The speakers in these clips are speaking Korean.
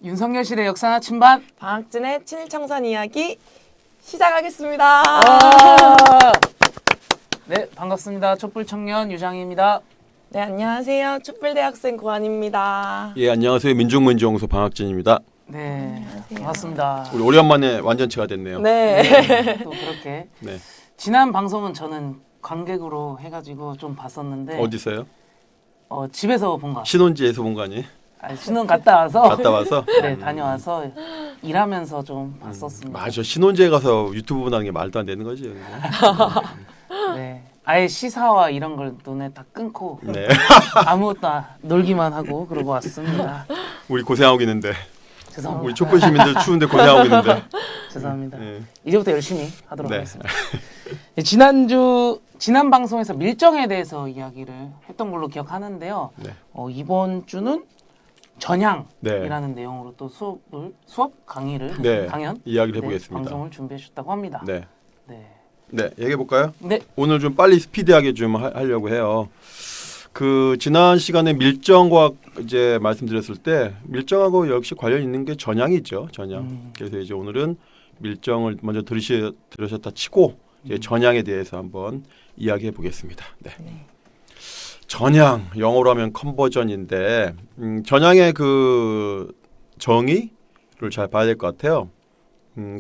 윤석열실의 역사 나침반 방학진의 친일청산 이야기 시작하겠습니다. 네, 반갑습니다. 촛불청년 유장희입니다. 네, 안녕하세요. 촛불대학생 고한입니다. 예, 안녕하세요. 민중문제연구소 방학진입니다. 네, 안녕하세요. 반갑습니다. 우리 오랜만에 완전체가 됐네요. 네. 또 그렇게 네. 지난 방송은 저는 관객으로 해가지고 좀 봤었는데 어디서요? 집에서 본 거 같아요. 신혼지에서 본 거 아니에요? 신혼 갔다 와서 갔다 와서? 네, 다녀와서 일하면서 좀 봤었습니다. 맞아. 신혼지에 가서 유튜브 보는 게 말도 안 되는 거지. 네, 아예 시사와 이런 걸 눈에 딱 끊고 네. 아무것도 놀기만 하고 그러고 왔습니다. 우리 고생하고 있는데. 죄송합니다. 우리 촛불 시민들 추운데 고생하고 있는데. 죄송합니다. 네. 이제부터 열심히 하도록 네. 하겠습니다. 지난 방송에서 밀정에 대해서 이야기를 했던 걸로 기억하는데요. 네. 이번 주는 전향이라는 네. 내용으로 또 수업 강의를 네. 강연 이야기를 해보겠습니다. 방송을 준비해 주셨다고 합니다. 네. 네. 네. 얘기해 볼까요? 네. 오늘 좀 빨리 스피디하게 좀 하려고 해요. 그 지난 시간에 밀정과 이제 말씀드렸을 때 밀정하고 역시 관련 있는 게 전향이죠. 전향. 그래서 이제 오늘은 밀정을 먼저 들으셨다 치고 이제 전향에 대해서 한번 이야기해 보겠습니다. 네. 전향 영어로 하면 컨버전인데 전향의 그 정의를 잘 봐야 될 것 같아요.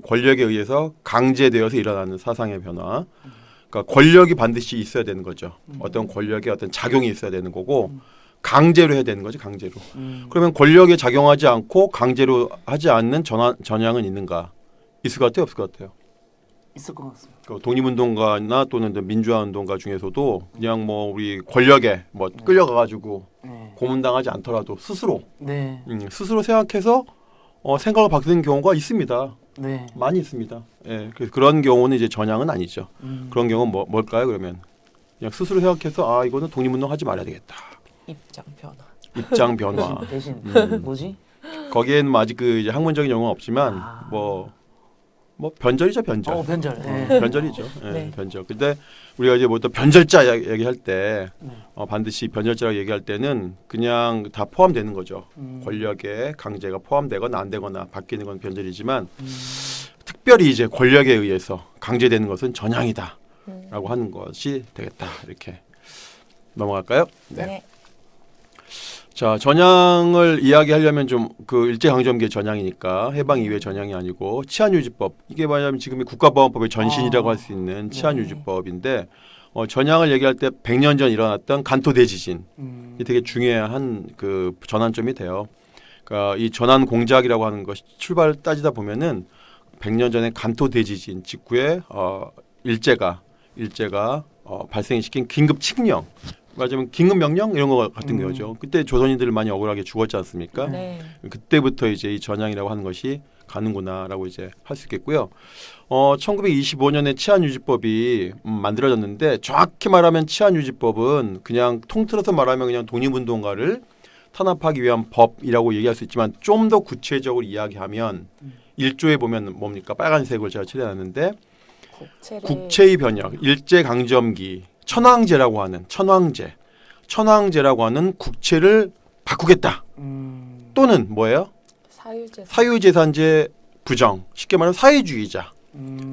권력에 의해서 강제되어서 일어나는 사상의 변화. 그러니까 권력이 반드시 있어야 되는 거죠. 어떤 권력의 어떤 작용이 있어야 되는 거고 강제로 해야 되는 거죠. 강제로. 그러면 권력에 작용하지 않고 강제로 하지 않는 전향은 있는가? 있을 것 같아요? 없을 것 같아요? 있을 것 같습니다. 그 독립운동가나 또는 민주화운동가 중에서도 그냥 뭐 우리 권력에 뭐 끌려가가지고 네. 고문당하지 않더라도 스스로 네. 스스로 생각해서 생각을 바뀌는 경우가 있습니다. 네. 많이 있습니다. 예, 그래서 그런 경우는 이제 전향은 아니죠. 그런 경우는 뭘까요? 그러면 그냥 스스로 생각해서 아 이거는 독립운동 하지 말아야 되겠다. 입장 변화. 입장 변화. 대신 뭐지? 거기에는 뭐 아직 그 이제 학문적인 용어는 없지만 아. 뭐 변절이죠, 변절. 변절. 네. 변절이죠. 예, 네. 변절. 근데 우리가 이제 뭐 또 변절자 얘기할 때 네. 반드시 변절자라고 얘기할 때는 그냥 다 포함되는 거죠. 권력의 강제가 포함되거나 안 되거나 바뀌는 건 변절이지만 특별히 이제 권력에 의해서 강제되는 것은 전향이다라고 하는 것이 되겠다. 이렇게 넘어갈까요? 네. 자, 전향을 이야기하려면 좀 그 일제강점기의 전향이니까 해방 이후의 전향이 아니고 치안유지법 이게 뭐냐면 지금의 국가보안법의 전신이라고 할 수 있는 치안유지법인데 전향을 얘기할 때 100년 전 일어났던 간토 대지진이 되게 중요한 그 전환점이 돼요. 그러니까 이 전환 공작이라고 하는 것이 출발 따지다 보면은 100년 전에 간토 대지진 직후에 일제가 발생시킨 긴급 칙령 맞으면 긴급 명령 이런 거 같은 거죠. 그때 조선인들 많이 억울하게 죽었지 않습니까? 네. 그때부터 이제 이 전향이라고 하는 것이 가는구나라고 이제 할 수 있겠고요. 1925년에 치안유지법이 만들어졌는데 정확히 말하면 치안유지법은 그냥 통틀어서 말하면 그냥 독립운동가를 탄압하기 위한 법이라고 얘기할 수 있지만 좀 더 구체적으로 이야기하면 1조에 보면 뭡니까? 빨간색으로 제가 칠해놨는데 국채의 변혁, 일제강점기 천황제라고 하는 천황제라고 하는 국채를 바꾸겠다. 또는 뭐예요? 사유재산제 부정. 쉽게 말하면 사회주의자,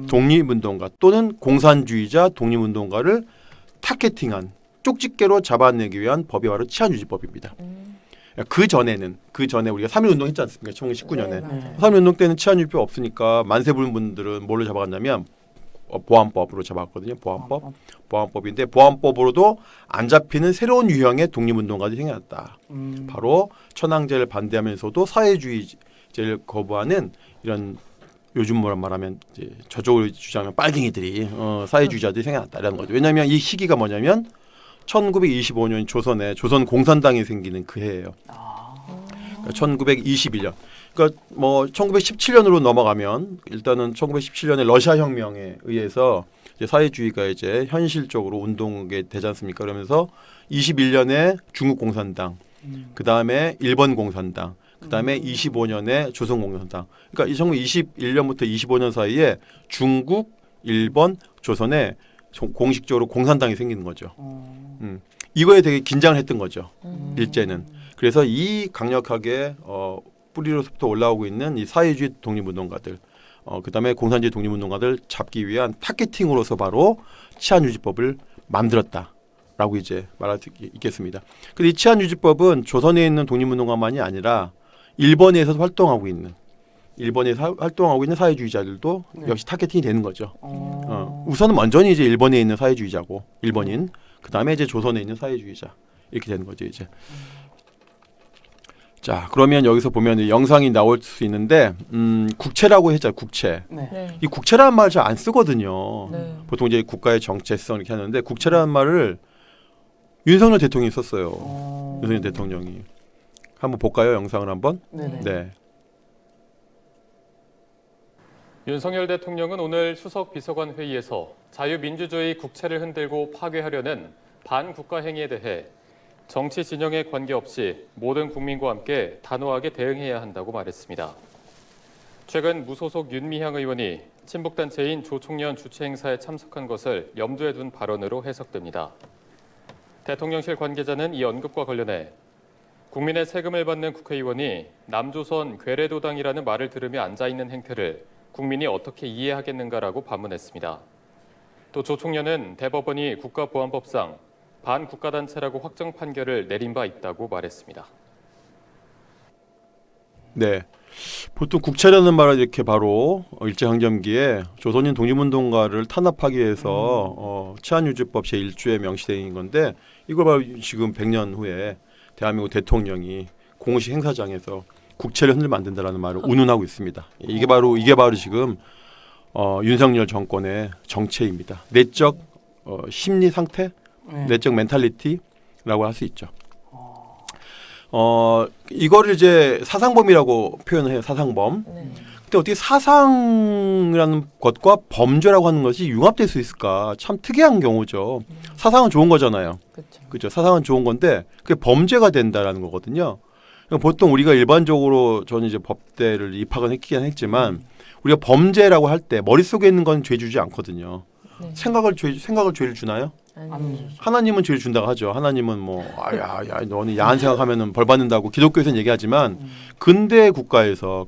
독립운동가 또는 공산주의자 독립운동가를 타겟팅한 쪽집게로 잡아내기 위한 법이 바로 치안유지법입니다. 그 전에 우리가 3.1운동 했지 않습니까? 1919년에. 네, 3.1운동 때는 치안유지법 없으니까 만세불분들은 뭘로 잡아갔냐면 보안법으로 잡았거든요. 보안법인데 보안법으로도 안 잡히는 새로운 유형의 독립운동가들이 생겼다. 바로 천황제를 반대하면서도 사회주의제를 거부하는 이런 요즘 뭐라 말하면 이제 저쪽으로 주장하면 빨갱이들이 사회주의자들이 생겨났다라는 거죠. 왜냐하면 이 시기가 뭐냐면 1925년 조선에 조선 공산당이 생기는 그 해예요. 그러니까 1921년. 그러니까 뭐 1917년으로 넘어가면 일단은 1917년에 러시아 혁명에 의해서 이제 사회주의가 이제 현실적으로 운동이 되지 않습니까? 그러면서 21년에 중국 공산당, 그 다음에 일본 공산당, 그 다음에 25년에 조선 공산당. 그러니까 이 1921년부터 25년 사이에 중국, 일본, 조선에 공식적으로 공산당이 생기는 거죠. 이거에 되게 긴장을 했던 거죠. 일제는. 그래서 이 강력하게 뿌리로부터 올라오고 있는 이 사회주의 독립운동가들, 그다음에 공산주의 독립운동가들 잡기 위한 타겟팅으로서 바로 치안유지법을 만들었다라고 이제 말할 수 있겠습니다. 근데 이 치안유지법은 조선에 있는 독립운동가만이 아니라 일본에서 활동하고 있는 사회주의자들도 네. 역시 타겟팅이 되는 거죠. 우선은 먼저는 이제 일본에 있는 사회주의자고 일본인, 그다음에 이제 조선에 있는 사회주의자 이렇게 되는 거죠 이제. 자, 그러면 여기서 보면 영상이 나올 수 있는데 국채라고 했잖아요. 국채. 네. 네. 이 국채라는 말을 잘 안 쓰거든요. 네. 보통 이제 국가의 정체성 이렇게 하는데 국채라는 말을 윤석열 대통령이 썼어요. 윤석열 대통령이. 한번 볼까요? 영상을 한번. 네네. 네. 윤석열 대통령은 오늘 수석 비서관 회의에서 자유민주주의 국채를 흔들고 파괴하려는 반국가 행위에 대해 정치 진영에 관계없이 모든 국민과 함께 단호하게 대응해야 한다고 말했습니다. 최근 무소속 윤미향 의원이 친북단체인 조총련 주최 행사에 참석한 것을 염두에 둔 발언으로 해석됩니다. 대통령실 관계자는 이 언급과 관련해 국민의 세금을 받는 국회의원이 남조선 괴뢰도당이라는 말을 들으며 앉아있는 행태를 국민이 어떻게 이해하겠는가라고 반문했습니다. 또 조총련은 대법원이 국가보안법상 반국가단체라고 확정 판결을 내린 바 있다고 말했습니다. 네. 보통 국채라는 말을 이렇게 바로 일제강점기에 조선인 독립운동가를 탄압하기 위해서 치안유지법 제1조에 명시되어 있는 건데 이걸 바로 지금 100년 후에 대한민국 대통령이 공식 행사장에서 국채를 흔들면 안 된다라는 말을 운운하고 있습니다. 이게 바로 지금 윤석열 정권의 정체입니다. 내적 심리 상태, 네. 내적 멘탈리티라고 할 수 있죠. 이거를 이제 사상범이라고 표현을 해요. 사상범. 네. 근데 어떻게 사상이라는 것과 범죄라고 하는 것이 융합될 수 있을까? 참 특이한 경우죠. 사상은 좋은 거잖아요. 그렇죠. 그렇죠. 사상은 좋은 건데 그게 범죄가 된다라는 거거든요. 그러니까 보통 우리가 일반적으로 저는 이제 법대를 입학은 했긴 했지만 우리가 범죄라고 할 때 머릿속에 있는 건 죄 주지 않거든요. 네. 생각을 죄를 주나요? 아니죠. 하나님은 죄를 준다고 하죠. 하나님은 뭐 너는 야한 생각하면은 벌 받는다고 기독교에서는 얘기하지만 근대 국가에서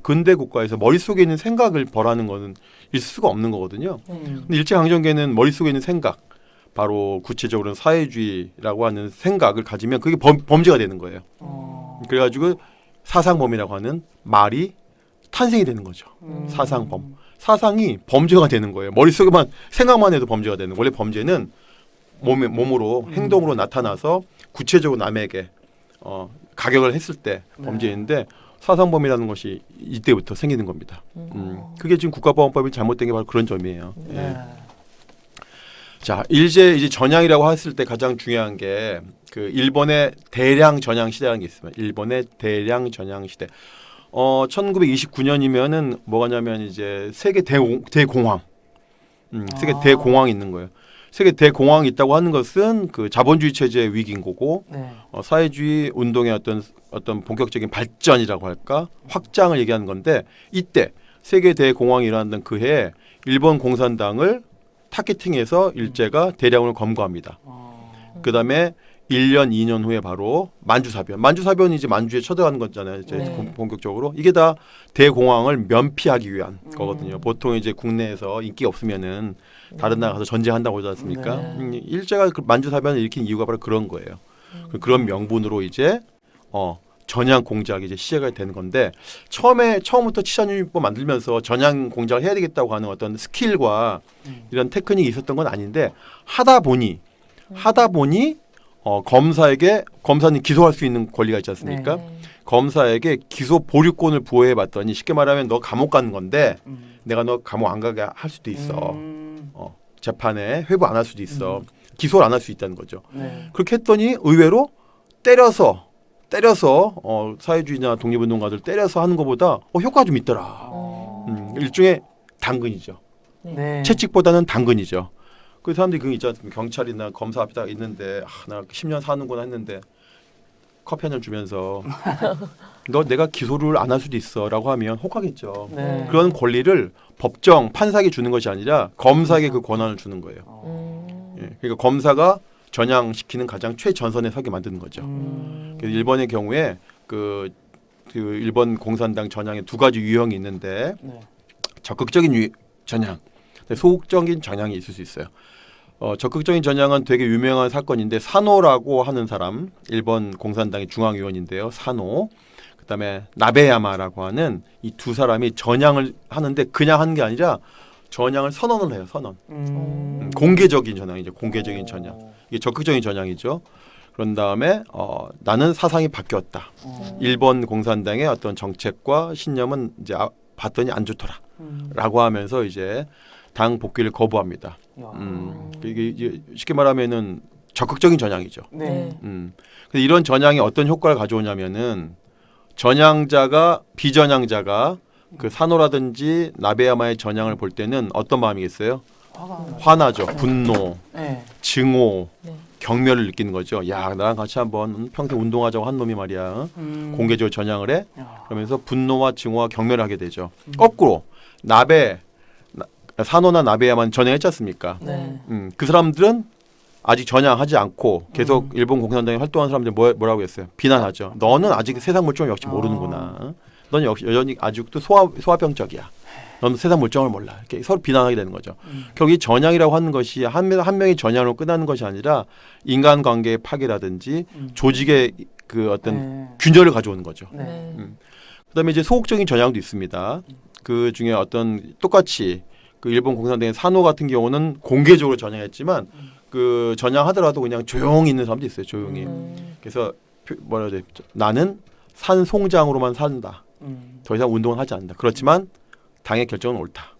머릿속에 있는 생각을 벌하는 거는 있을 수가 없는 거거든요. 근데 일제 강점기에는 머릿속에 있는 생각, 바로 구체적으로는 사회주의라고 하는 생각을 가지면 그게 범죄가 되는 거예요. 그래가지고 사상범이라고 하는 말이 탄생이 되는 거죠. 사상범. 사상이 범죄가 되는 거예요. 머릿속에만 생각만 해도 범죄가 되는 거예요. 원래 범죄는 몸으로 행동으로 나타나서 구체적으로 남에게 가격을 했을 때 범죄인데 사상범이라는 것이 이때부터 생기는 겁니다. 그게 지금 국가보안법이 잘못된 게 바로 그런 점이에요. 네. 예. 자, 이제 전향이라고 했을 때 가장 중요한 게 그 일본의 대량 전향 시대라는 게 있습니다. 일본의 대량 전향 시대. 1929년이면은 뭐가냐면 이제 세계 대공황. 세계 대공황이 있는 거예요. 세계 대공황이 있다고 하는 것은 그 자본주의 체제의 위기인 거고 네. 사회주의 운동의 어떤 본격적인 발전이라고 할까 확장을 얘기하는 건데 이때 세계 대공황이 일어났던 그 해에 일본 공산당을 타겟팅해서 일제가 대량으로 검거합니다. 그다음에 1년, 2년 후에 바로 만주사변. 만주사변이 이제 만주에 쳐들어가는 거잖아요. 이제 네. 본격적으로. 이게 다 대공황을 면피하기 위한 거거든요. 보통 이제 국내에서 인기 없으면은 다른 나라 가서 전쟁한다고 하지 않습니까? 네. 일제가 그 만주사변을 일으킨 이유가 바로 그런 거예요. 그런 명분으로 이제 전향 공작이 이제 시작이 되는 건데 처음부터 치안유지법 만들면서 전향 공작을 해야 되겠다고 하는 어떤 스킬과 이런 테크닉이 있었던 건 아닌데 하다 보니 검사는 기소할 수 있는 권리가 있지 않습니까? 네. 검사에게 기소 보류권을 부여해 봤더니 쉽게 말하면 너 감옥 가는 건데 내가 너 감옥 안 가게 할 수도 있어. 재판에 회부 안 할 수도 있어. 기소를 안 할 수 있다는 거죠. 네. 그렇게 했더니 의외로 때려서 사회주의나 독립운동가들 때려서 하는 것보다 효과가 좀 있더라. 일종의 당근이죠. 네. 채찍보다는 당근이죠. 그 사람들이 그거 있지 않습니까? 경찰이나 검사 앞에 딱 있는데 나 10년 사는구나 했는데 커피 한 잔 주면서 너 내가 기소를 안 할 수도 있어라고 하면 혹하겠죠. 네. 그런 권리를 판사에게 주는 것이 아니라 검사에게 그 권한을 주는 거예요. 예, 그러니까 검사가 전향시키는 가장 최전선에 서게 만드는 거죠. 그래서 일본의 경우에 그 그 일본 공산당 전향의 두 가지 유형이 있는데 네. 적극적인 전향, 소극적인 전향이 있을 수 있어요. 적극적인 전향은 되게 유명한 사건인데 사노라고 하는 사람, 일본 공산당의 중앙위원인데요. 사노. 그다음에 나베야마라고 하는 이 두 사람이 전향을 하는데 그냥 하는 게 아니라 전향을 선언을 해요. 선언. 공개적인 전향이죠. 공개적인 전향. 이게 적극적인 전향이죠. 그런 다음에 나는 사상이 바뀌었다. 일본 공산당의 어떤 정책과 신념은 이제 봤더니 안 좋더라라고 하면서 이제 당 복귀를 거부합니다. 이게 쉽게 말하면은 적극적인 전향이죠. 네. 근데 이런 전향이 어떤 효과를 가져오냐면은 전향자가 비전향자가 그 사노라든지 나베야마의 전향을 볼 때는 어떤 마음이겠어요? 화나죠. 분노, 네. 증오, 네. 경멸을 느끼는 거죠. 야, 나랑 같이 한번 평생 운동하자고 한 놈이 말이야. 공개적으로 전향을 해. 야. 그러면서 분노와 증오와 경멸을 하게 되죠. 거꾸로 사노나 나베야만 전향했지 않습니까? 네. 그 사람들은 아직 전향하지 않고 계속 일본 공산당에 활동하는 사람들 뭐라고 했어요? 비난하죠. 너는 아직 세상 물정을 역시 모르는구나. 너는 역시 여전히 아직도 소아병적이야. 너는 세상 물정을 몰라. 이렇게 서로 비난하게 되는 거죠. 결국 이 전향이라고 하는 것이 한 명의 전향으로 끝나는 것이 아니라 인간관계의 파괴라든지 조직의 그 어떤 균열을 가져오는 거죠. 네. 그다음에 이제 소극적인 전향도 있습니다. 그 중에 어떤 똑같이 그 일본 공산당의 사노 같은 경우는 공개적으로 전향했지만 그 전향하더라도 그냥 조용히 있는 사람도 있어요. 조용히. 그래서 뭐라 해야 돼? 나는 산송장으로만 산다. 더 이상 운동은 하지 않는다. 그렇지만 당의 결정은 옳다.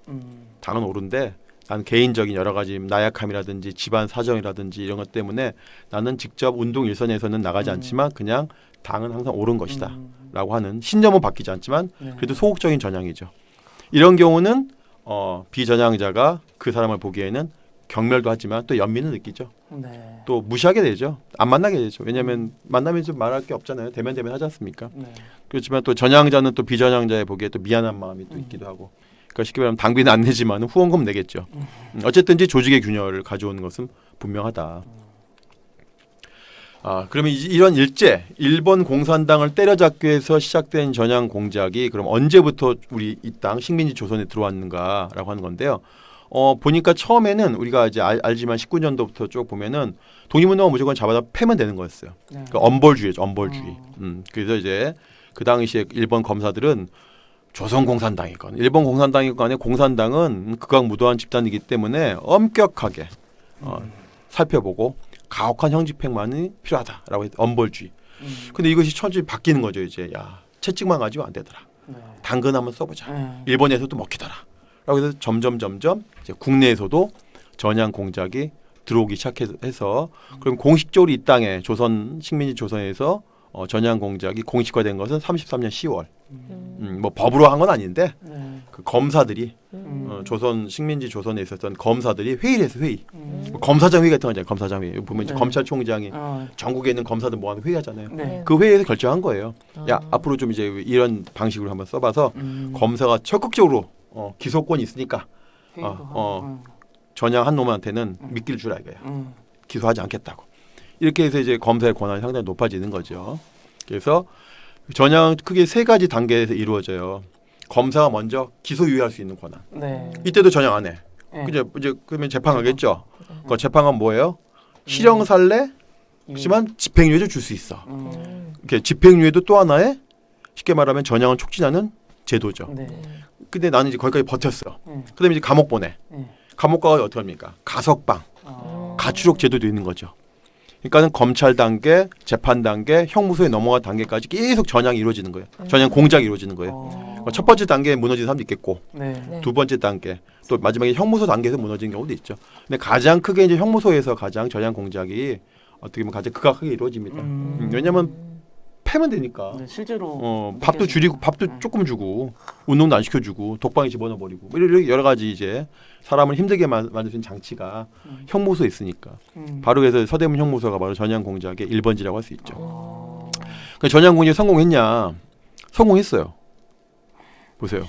당은 옳은데 난 개인적인 여러 가지 나약함이라든지 집안 사정이라든지 이런 것 때문에 나는 직접 운동 일선에서는 나가지 않지만 그냥 당은 항상 옳은 것이다. 라고 하는 신념은 바뀌지 않지만 그래도 소극적인 전향이죠. 이런 경우는 비전향자가 그 사람을 보기에는 경멸도 하지만 또 연민을 느끼죠. 네. 또 무시하게 되죠. 안 만나게 되죠. 왜냐하면 만나면 좀 말할 게 없잖아요. 대면 하지 않습니까? 네. 그렇지만 또 전향자는 또 비전향자에 보기에 또 미안한 마음이 또 있기도 하고. 그러니까 쉽게 말하면 당비는 안 내지만 후원금 내겠죠. 어쨌든지 조직의 균열을 가져오는 것은 분명하다. 그러면 이런 일본 공산당을 때려잡기 위해서 시작된 전향 공작이 그럼 언제부터 우리 이 땅 식민지 조선에 들어왔는가라고 하는 건데요. 보니까 처음에는 우리가 이제 알지만 19년도부터 쭉 보면은 독립운동은 무조건 잡아다 패면 되는 거였어요. 네. 그러니까 엄벌주의죠, 엄벌주의. 그래서 이제 그 당시에 일본 검사들은 조선공산당이건 일본 공산당이건 간에 공산당은 극악무도한 집단이기 때문에 엄격하게 살펴보고 가혹한 형집행만이 필요하다라고 했 엄벌주의. 근데 이것이 천천히 바뀌는 거죠. 이제 야 채찍만 가지고 안 되더라. 네. 당근 한번 써보자. 네. 일본에서도 먹히더라. 라고 해서 점점 이제 국내에서도 전향 공작이 들어오기 시작해서 그럼 공식적으로 이 땅에 조선 식민지 조선에서 전향 공작이 공식화된 것은 33년 10월. 뭐 법으로 한 건 아닌데 네. 그 검사들이 조선 식민지 조선에 있었던 검사들이 회의를 해서 회의. 뭐 검사장 회의 같은 거 있잖아요. 검사장 회의. 보면 이제 네. 검찰총장이 전국에 있는 검사들 모아서 회의하잖아요. 네. 그 회의에서 결정한 거예요. 야 앞으로 좀 이제 이런 방식으로 한번 써봐서 검사가 적극적으로 기소권이 있으니까 회의도 하고. 전향 한 놈한테는 미끼를 주라 이거야. 기소하지 않겠다고. 이렇게 해서 이제 검사의 권한이 상당히 높아지는 거죠. 그래서 전향 크게 세 가지 단계에서 이루어져요. 검사가 먼저 기소유예할 수 있는 권한. 네. 이때도 전향 안 해. 네. 이제 그러면 재판하겠죠. 그 재판은 뭐예요? 실형 살래? 하지만 집행유예도 줄 수 있어. 이렇게 집행유예도 또 하나의 쉽게 말하면 전향을 촉진하는 제도죠. 네. 근데 나는 이제 거기까지 버텼어. 그다음에 이제 감옥 보내. 감옥 가서 어떻게 합니까? 가석방, 가출옥 제도도 있는 거죠. 그러니까는 검찰 단계, 재판 단계, 형무소에 넘어간 단계까지 계속 전향이 이루어지는 거예요. 전향 공작이 이루어지는 거예요. 첫 번째 단계에 무너지는 사람도 있겠고, 네. 두 번째 단계, 또 마지막에 형무소 단계에서 무너지는 경우도 있죠. 근데 가장 크게 이제 형무소에서 가장 전향 공작이 어떻게 보면 가장 극악하게 이루어집니다. 왜냐하면 패면 되니까. 네, 실제로 밥도 줄이고 밥도 조금 주고 운동도 안 시켜주고 독방에 집어넣어 버리고 이렇게 여러 가지 이제 사람을 힘들게 만들 수 있는 장치가 형무소에 있으니까 바로 그래서 서대문 형무소가 바로 전향 공작의 1번지라고 할 수 있죠. 그 전향 공작이 성공했냐? 성공했어요. 보세요.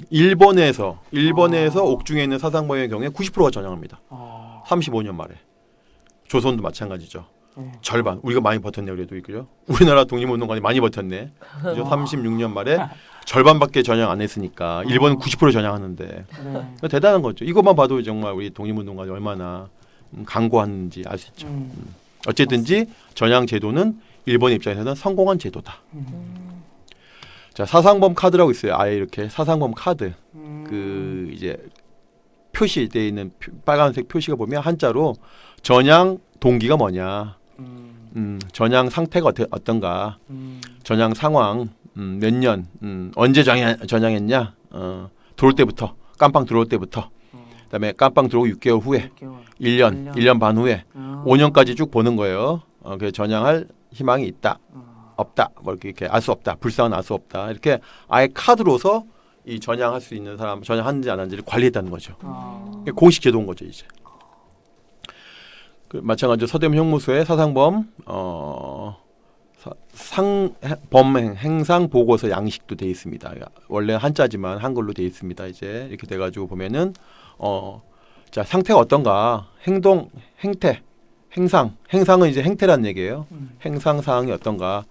일본에서 옥중에 있는 사상범의 경우에 90%가 전향합니다. 35년 말에. 조선도 마찬가지죠. 네. 절반. 우리가 많이 버텼네 그래도 그죠? 우리나라 독립운동가들이 많이 버텼네. 그죠? 36년 말에 절반밖에 전향 안 했으니까 일본은 90% 전향하는데 네. 대단한 거죠. 이것만 봐도 정말 우리 독립운동가들이 얼마나 강고하는지 알 수 있죠. 어쨌든지 전향 제도는 일본 입장에서는 성공한 제도다. 자, 사상범 카드라고 있어요. 아예 이렇게 사상범 카드. 그 이제 표시되어 있는 빨간색 표시가 보면 한자로 전향 동기가 뭐냐, 전향 상태가 어떤가, 전향 상황, 몇 년, 언제 전향했냐, 들어올 때부터, 깜빵 들어올 때부터, 그다음에 깜빵 들어오고 6개월 후에, 1년, 1년 반 후에, 5년까지 쭉 보는 거예요. 그래서 전향할 희망이 있다, 없다, 뭐 이렇게 알 수 없다, 불쌍은 알 수 없다, 이렇게 아예 카드로서 이 전향할 수 있는 사람, 전향하는지 안 하는지를 관리했다는 거죠. 공식 제도인 거죠 이제. 그 마찬가지로 서대문 형무소의 사상범 범행 행상 보고서 양식도 돼 있습니다. 원래 한자지만 한글로 돼 있습니다. 이제 이렇게 돼가지고 보면은 자 상태가 어떤가, 행동, 행태, 행상은 이제 행태란 얘기예요. 행상 사항이 어떤가,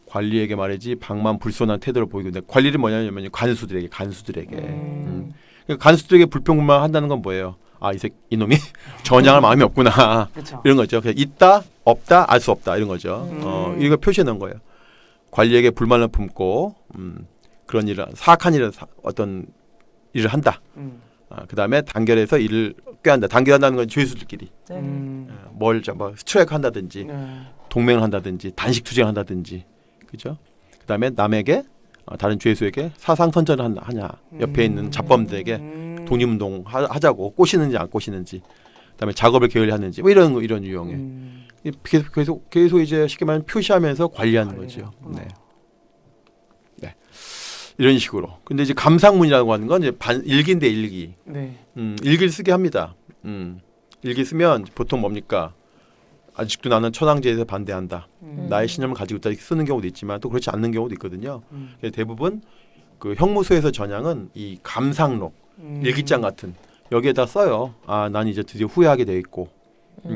관리에게 말이지 방만불손한 태도를 보이고, 근데 관리를 뭐냐면 간수들에게 간수들에게 불평불만한다는 건 뭐예요? 아, 이놈이 전향할 마음이 없구나. 그쵸. 이런 거죠. 그냥 있다, 없다, 알 수 없다 이런 거죠. 이거 표시해 놓은 거예요. 관리에게 불만을 품고 그런 일을, 사악한 일을, 어떤 일을 한다. 그다음에 단결해서 일을 꾀한다. 단결한다는 건 죄수들끼리 네. 뭐 스트라이크 한다든지 네. 동맹을 한다든지 단식 투쟁을 한다든지, 그죠? 그다음에 남에게 다른 죄수에게 사상 선전을 하냐, 옆에 있는 잡범들에게 독립운동 하자고 꼬시는지 안 꼬시는지, 그다음에 작업을 게을리하는지, 뭐 이런 유형의 계속 이제 쉽게 말하면 표시하면서 관리하는 거죠. 네. 네. 이런 식으로. 근데 이제 감상문이라고 하는 건 이제 일기인데 일기. 네. 일기를 쓰게 합니다. 일기 쓰면 보통 뭡니까? 아직도 나는 천황제에서 반대한다. 나의 신념을 가지고 있다, 이렇게 쓰는 경우도 있지만 또 그렇지 않는 경우도 있거든요. 대부분 그 형무소에서 전향은 이 감상록, 일기장 같은 여기에다 써요. 아, 난 이제 드디어 후회하게 돼 있고,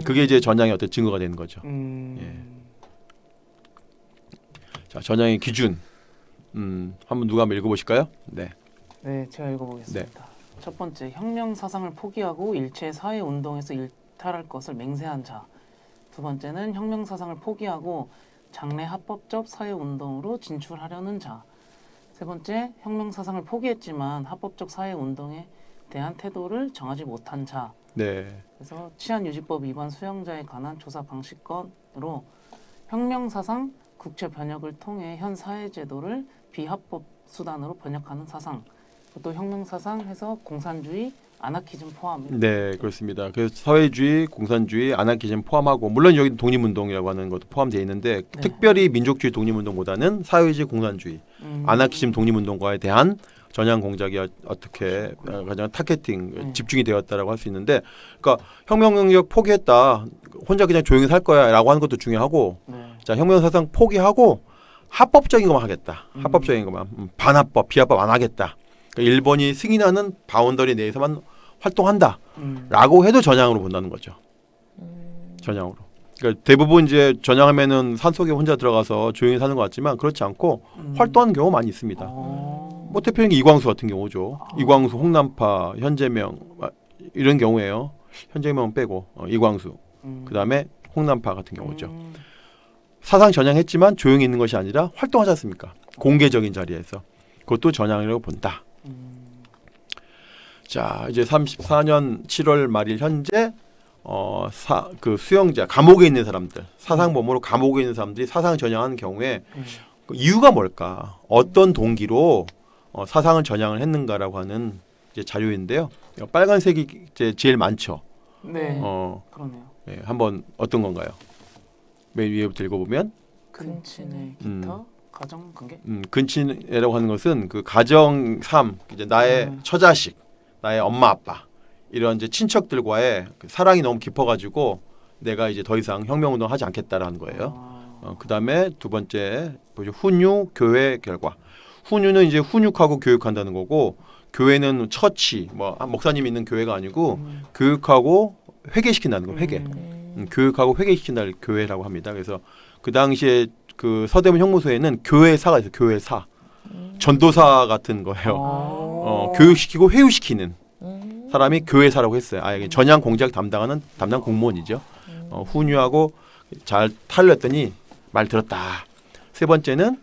그게 이제 전향의 어떤 증거가 되는 거죠. 예. 자, 전향의 기준. 한번 누가 한번 읽어보실까요? 네. 네, 제가 읽어보겠습니다. 첫 번째, 혁명 사상을 포기하고 일체 사회 운동에서 일탈할 것을 맹세한 자. 두 번째는 혁명 사상을 포기하고 장래 합법적 사회 운동으로 진출하려는 자. 세 번째, 혁명 사상을 포기했지만 합법적 사회 운동에 대한 태도를 정하지 못한 자. 네. 그래서 치안유지법 위반 수용자에 관한 조사 방식건으로 혁명 사상 국제 번역을 통해 현 사회 제도를 비합법 수단으로 번역하는 사상. 또 혁명 사상 해서 공산주의, 아나키즘 포함. 네, 그렇습니다. 그래서 사회주의, 공산주의, 아나키즘 포함하고, 물론 여기 독립운동이라고 하는 것도 포함되어 있는데, 네. 특별히 민족주의 독립운동보다는 사회주의, 공산주의, 아나키즘 독립운동과에 대한 전향 공작이 어떻게 가장 타겟팅, 집중이 되었다라고 할 수 있는데, 그러니까 혁명 영역 포기했다, 혼자 그냥 조용히 살 거야라고 하는 것도 중요하고, 자, 혁명 사상 포기하고 합법적인 것만 하겠다. 합법적인 것만, 반합법, 비합법 안 하겠다. 그러니까 일본이 승인하는 바운더리 내에서만 활동한다라고 해도 전향으로 본다는 거죠. 전향으로. 그러니까 대부분 이제 전향하면은 산속에 혼자 들어가서 조용히 사는 것 같지만 그렇지 않고 활동하는 경우 많이 있습니다. 뭐 대표적인 게 이광수 같은 경우죠. 이광수, 홍남파, 현재명 이런 경우에요. 현재명 빼고 이광수, 그다음에 홍남파 같은 경우죠. 사상 전향했지만 조용히 있는 것이 아니라 활동하지 않습니까? 공개적인 자리에서. 그것도 전향이라고 본다. 자, 이제 34년 7월 말일 현재 그 수용자, 감옥에 있는 사람들, 사상범으로 감옥에 있는 사람들이 사상 전향하는 경우에 그 이유가 뭘까? 어떤 동기로 사상을 전향을 했는가라고 하는 이제 자료인데요. 빨간색이 이제 제일 많죠. 네. 그러네요. 네, 한번 어떤 건가요? 맨 위에부터 읽어보면 근친의 기타 가정 관계. 근친이라고 하는 것은 그 가정 삶, 이제 나의 처자식, 나의 엄마 아빠 이런 이제 친척들과의 그 사랑이 너무 깊어가지고 내가 이제 더 이상 혁명운동 하지 않겠다라는 거예요. 그다음에 두 번째 보죠. 훈육 교회 결과. 훈육은 이제 훈육하고 교육한다는 거고, 교회는 처치, 뭐 목사님 있는 교회가 아니고 교육하고 회개시킨다는 거. 회개. 교육하고 회개시킨다를 교회라고 합니다. 그래서 그 당시에 그 서대문 형무소에는 교회사가 있어요. 교회사. 전도사 같은 거예요. 교육시키고 회유시키는 사람이 교회사라고 했어요. 아예 전향 공작 담당하는 담당 공무원이죠. 훈육하고 잘 타일렀더니 말 들었다. 세 번째는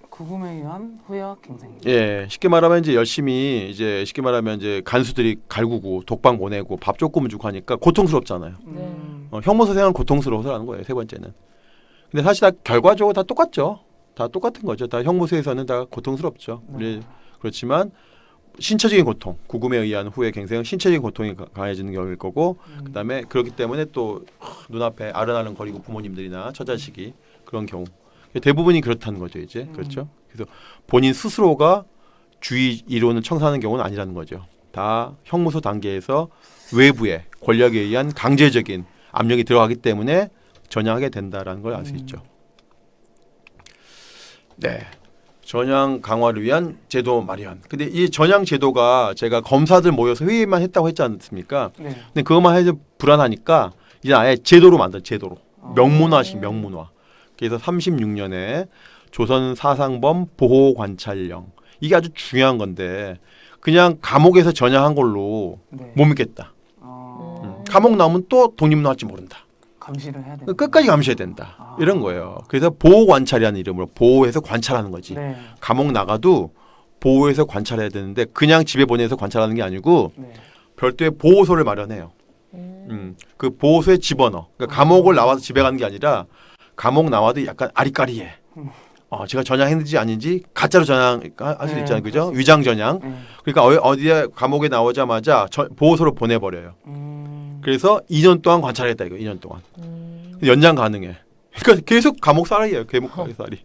구금에 의한 후회와 갱생. 예, 쉽게 말하면 이제 열심히 이제 쉽게 말하면 이제 간수들이 갈구고 독방 보내고 밥 조금 주고 하니까 고통스럽잖아요. 형무소 생활은 고통스러워서 하는 거예요. 세 번째는. 근데 사실 다 결과적으로 다 똑같죠. 다 똑같은 거죠. 다 형무소에서는 다 고통스럽죠. 그렇지만 신체적인 고통, 구금에 의한 후회 갱생은 신체적인 고통이 강해지는 경우일 거고, 그다음에 그렇기 때문에 또 눈앞에 아른아른 거리고 부모님들이나 처자식이 그런 경우 대부분이 그렇다는 거죠. 이제 그렇죠. 그래서 본인 스스로가 주의 이론을 청산하는 경우는 아니라는 거죠. 다 형무소 단계에서 외부의 권력에 의한 강제적인 압력이 들어가기 때문에 전향하게 된다라는 걸 알 수 있죠. 네. 전향 강화를 위한 제도 마련. 근데 이 전향 제도가 제가 검사들 모여서 회의만 했다고 했지 않습니까? 네. 근데 그것만 해도 불안하니까 이제 아예 제도로 만든 제도로. 명문화식 명문화. 그래서 36년에 조선 사상범 보호 관찰령. 이게 아주 중요한 건데 그냥 감옥에서 전향한 걸로 네. 못 믿겠다. 감옥 나오면 또 독립문화할지 모른다. 감시를 해야 된다. 끝까지 감시해야 된다. 이런 거예요. 그래서 보호 관찰이라는 이름으로 보호해서 관찰하는 거지. 네. 감옥 나가도 보호해서 관찰해야 되는데 그냥 집에 보내서 관찰하는 게 아니고 네. 별도의 보호소를 마련해요. 그 보호소에 집어넣어. 그러니까 감옥을 나와서 집에 가는 게 아니라 감옥 나와도 약간 아리까리해. 제가 전향했는지 아닌지 가짜로 전향할 수도 네, 있잖아요. 그죠? 그렇죠. 위장 전향. 네. 그러니까 어디에 감옥에 나오자마자 보호소로 보내버려요. 그래서 2년 동안 관찰했다 이거. 2년 동안. 연장 가능해. 그러니까 계속 감옥살이에요. 감옥살이.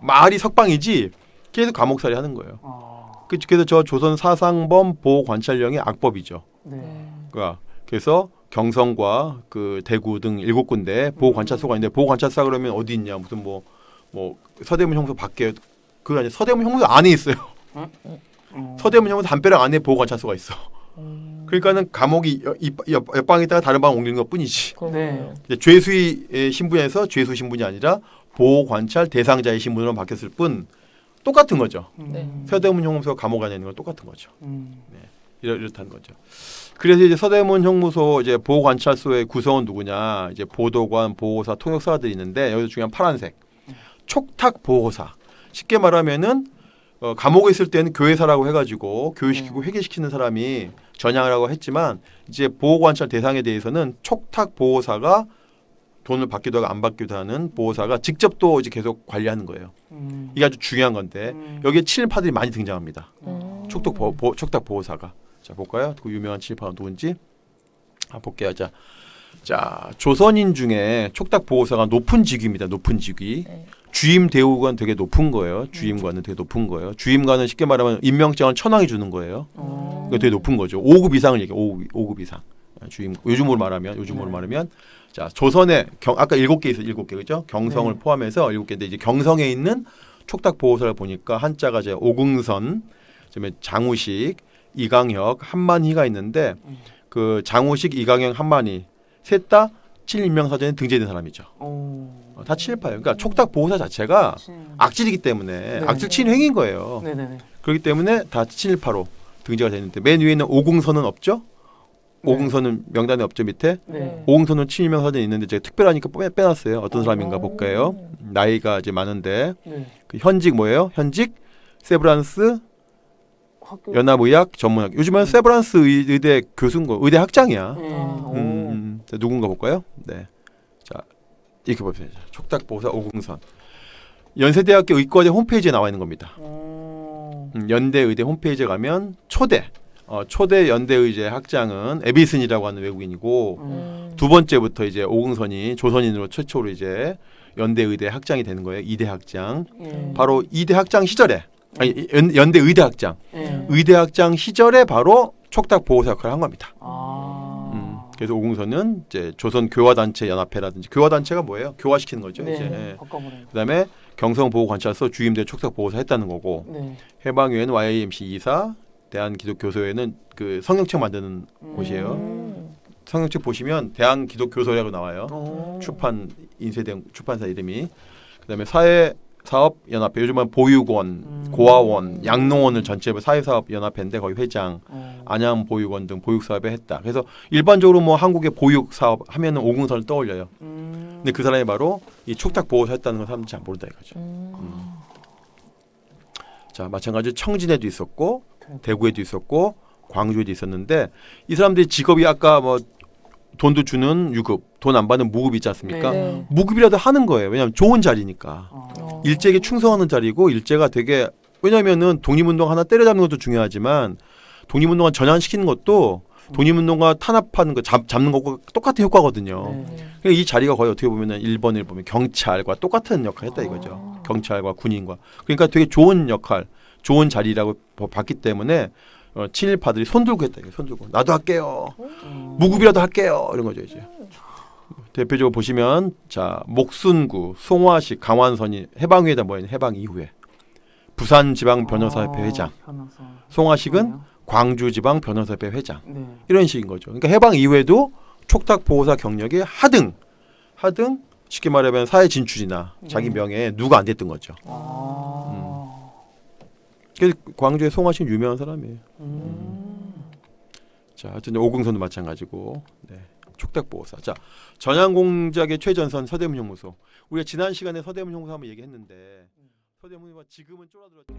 말이 석방이지 계속 감옥살이 하는 거예요. 그래서 저 조선 사상범 보호 관찰령의 악법이죠. 네. 그러니까 그래서 경성과 그 대구 등 7군데 보호 관찰소가 있는데 보호 관찰소가 그러면 어디 있냐? 무슨 뭐 서대문 형무소 밖에 그게 아니라 서대문 형무소 안에 있어요. 서대문 형무소 담벼락 안에 보호 관찰소가 있어. 그러니까는 감옥이 옆방에 있다가 다른 방 옮기는 것뿐이지. 네. 죄수의 신분에서 죄수 신분이 아니라 보호 관찰 대상자의 신분으로 바뀌었을 뿐 똑같은 거죠. 네. 서대문 형무소가 감옥 안에 있는 건 똑같은 거죠. 네. 이렇다는 거죠. 그래서 이제 서대문 형무소 이제 보호 관찰소의 구성원 누구냐? 이제 보도관, 보호사, 통역사들이 있는데 여기서 중요한 파란색 촉탁 보호사. 쉽게 말하면은 감옥에 있을 때는 교회사라고 해가지고 교육시키고 회개시키는 사람이 전향하라고 했지만 이제 보호관찰 대상에 대해서는 촉탁 보호사가 돈을 받기도 하고 안 받기도 하는 보호사가 직접 또 이제 계속 관리하는 거예요. 이게 아주 중요한 건데 여기에 친일파들이 많이 등장합니다. 촉탁 보호사가. 자 볼까요? 그 유명한 친일파가 누군지 볼게요. 자 조선인 중에 촉탁 보호사가 높은 직위입니다. 높은 직위. 주임 대우관 되게 높은 거예요. 주임관은 되게 높은 거예요. 주임관은 쉽게 말하면 임명장을 천황이 주는 거예요. 이거 되게 높은 거죠. 5급 이상을 얘기해요. 5급 이상. 주임 요즘으로 말하면 자 조선에 아까 7개 있어요. 7개 그죠? 경성을 포함해서 7개인데 이제 경성에 있는 촉탁 보호사를 보니까 한자가 이제 오긍선, 그다음에 장우식, 이강혁, 한만희가 있는데 그 장우식, 이강혁, 한만희 셋 다 친일인명사전에 등재된 사람이죠. 다 친일파예요. 그러니까 촉탁 보호사 자체가 악질이기 때문에 악질 친행인 거예요. 네네네. 그렇기 때문에 다 친일파로 등재가 되는데 맨 위에 있는 오긍선은 없죠? 오긍선은 명단에 없죠 밑에? 네. 오긍선은 친일명사전에 있는데 제가 특별하니까 빼놨어요. 어떤 사람인가 볼까요? 나이가 이제 많은데 네. 그 현직 뭐예요? 현직 세브란스 학교. 연합의학 전문학. 요즘은 세브란스 의대 교수인 거, 의대 학장이야. 자, 누군가 볼까요? 네. 자, 이렇게 보세요. 촉탁 보호사 오긍선. 연세대학교 의과대 홈페이지에 나와 있는 겁니다. 연대 의대 홈페이지에 가면 초대 연대 의대 학장은 에비슨이라고 하는 외국인이고 두 번째부터 이제 오긍선이 조선인으로 최초로 이제 연대 의대 학장이 되는 거예요. 2대 학장. 바로 2대 학장 시절에 연대 의대 학장. 의대 학장 시절에 바로 촉탁 보호사 역할을 한 겁니다. 그래서 오긍선은 이제 조선 교화단체 연합회라든지 교화단체가 뭐예요? 교화시키는 거죠. 네. 이제. 바꿔버리는. 그다음에 경성보호관찰소 주임대 촉탁 보호사 했다는 거고 네. 해방유엔 YAMC 이사 대한기독교소회는 그 성경책 만드는 곳이에요. 성경책 보시면 대한기독교서라고 나와요. 오. 출판 인쇄된 출판사 이름이. 그다음에 사회사업연합회 요즘은 보육원, 고아원, 양농원을 전체로 사회사업연합회인데 거기 회장, 안양보육원 등 보육사업에 했다. 그래서 일반적으로 뭐 한국의 보육사업 하면은 오궁선을 떠올려요. 근데 그 사람이 바로 이 촉탁보호사 했다는 걸 사람들이 잘 모른다 이거죠. 자, 마찬가지로 청진에도 있었고 대구에도 있었고 광주에도 있었는데 이 사람들이 직업이 아까 뭐 돈도 주는 유급, 돈 안 받는 무급 있지 않습니까? 네. 무급이라도 하는 거예요. 왜냐하면 좋은 자리니까. 일제에게 충성하는 자리고 일제가 되게 왜냐하면은 독립운동 하나 때려잡는 것도 중요하지만 독립운동을 전환시키는 것도 독립운동과 탄압하는 거 잡는 것과 똑같은 효과거든요. 네. 그러니까 이 자리가 거의 어떻게 보면은 일본을 보면 경찰과 똑같은 역할을 했다 이거죠. 경찰과 군인과 그러니까 되게 좋은 역할, 좋은 자리라고 봤기 때문에 친일파들이 손들고 했다 이거 손들고 나도 할게요. 무급이라도 할게요. 이런 거죠 이제. 대표적으로 보시면 자 목순구, 송화식, 강완선이 해방위에다 모인 해방 이후에 부산지방변호사협회 회장, 송화식은 광주지방 변호사협회 회장 네. 이런 식인 거죠. 그러니까 해방 이후에도 촉탁보호사 경력이 하등 쉽게 말하면 사회 진출이나 자기 명예에 누가 안 됐던 거죠. 그래서 광주의 송화식 유명한 사람이에요. 자, 하여튼 오궁선도 마찬가지고 네. 촉탁보호사. 자, 전향공작의 최전선 서대문 형무소. 우리가 지난 시간에 서대문 형무소 한번 얘기했는데 서대문 형무소가 지금은 쫄아들었죠.